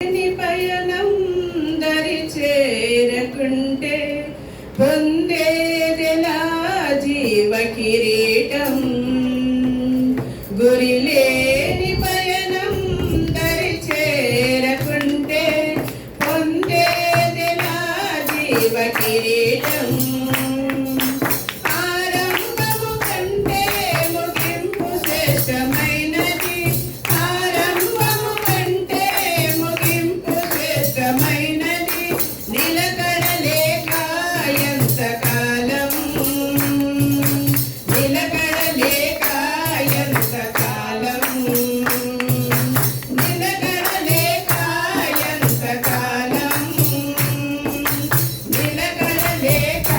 పయనం దరి చేరకుంటే పొందేదెలా జీవ కిరీటం. గురిలేని పయనం దరి చేరకుంటే పొందేదెలా జీవ కిరీటం. ఆరంభము కంటే ముగింపు శ్రేష్టమైనది. ఆరంభము కంటే ముగింపు శ్రేష్టమైనది. నిలకడలేక ఎంతకాలం, నిలకడలేక ఎంతకాలం, నిలకడలేక ఎంతకాలం, నిలకడలేక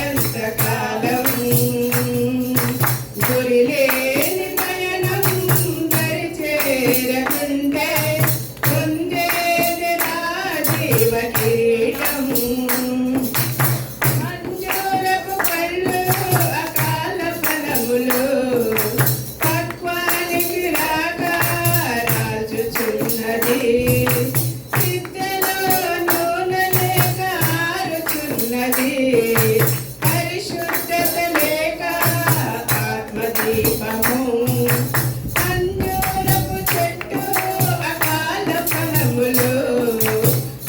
ఎంతకాలం. గురిలేని పయనం దరి చేరకుంటే పొందేదెలా జీవ కిరీటం. మంజూరపు పళ్ళు అకాల ఫలములు పక్వానికి రాక రాజుచున్నది. సిద్ధలో నూనె లేక ఆరుచున్నది. పరిశుద్ధత లేక ఆత్మదీపము. అంజూరపు చెట్టు అకాల ఫలములు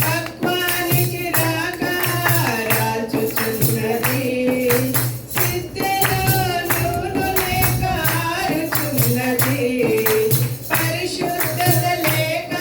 పక్వానికి రాక రాజుచున్నది. సిద్ధలో నూనె లేక ఆరుచున్నది. పరిశుద్ధత లేక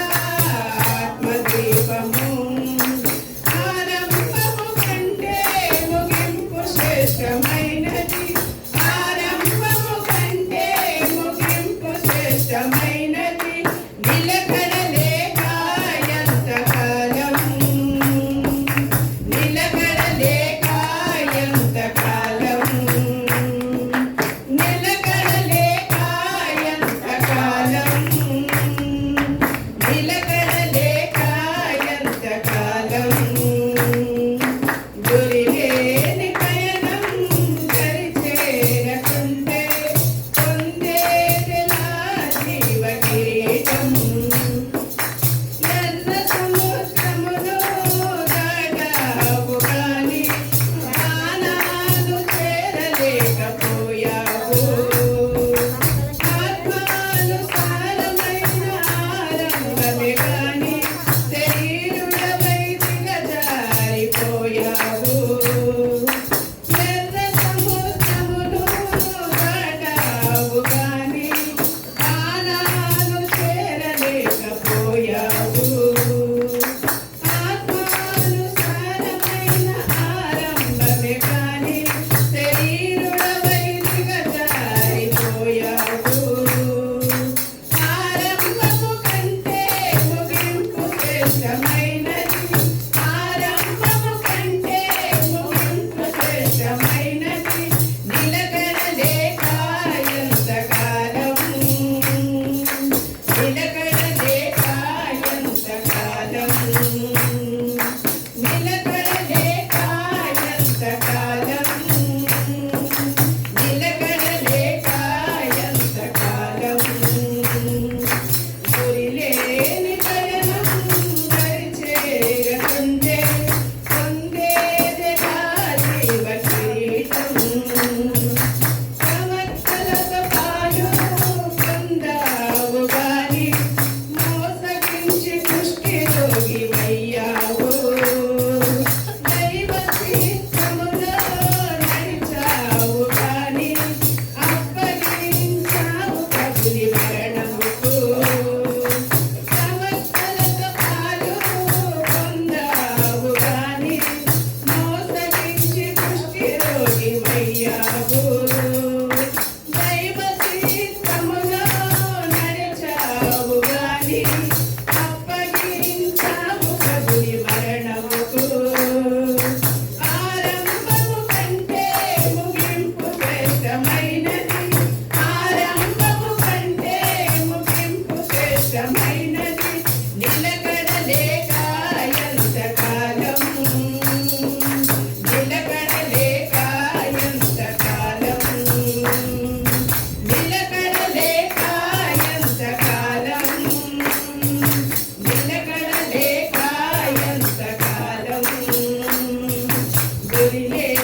గురి లేక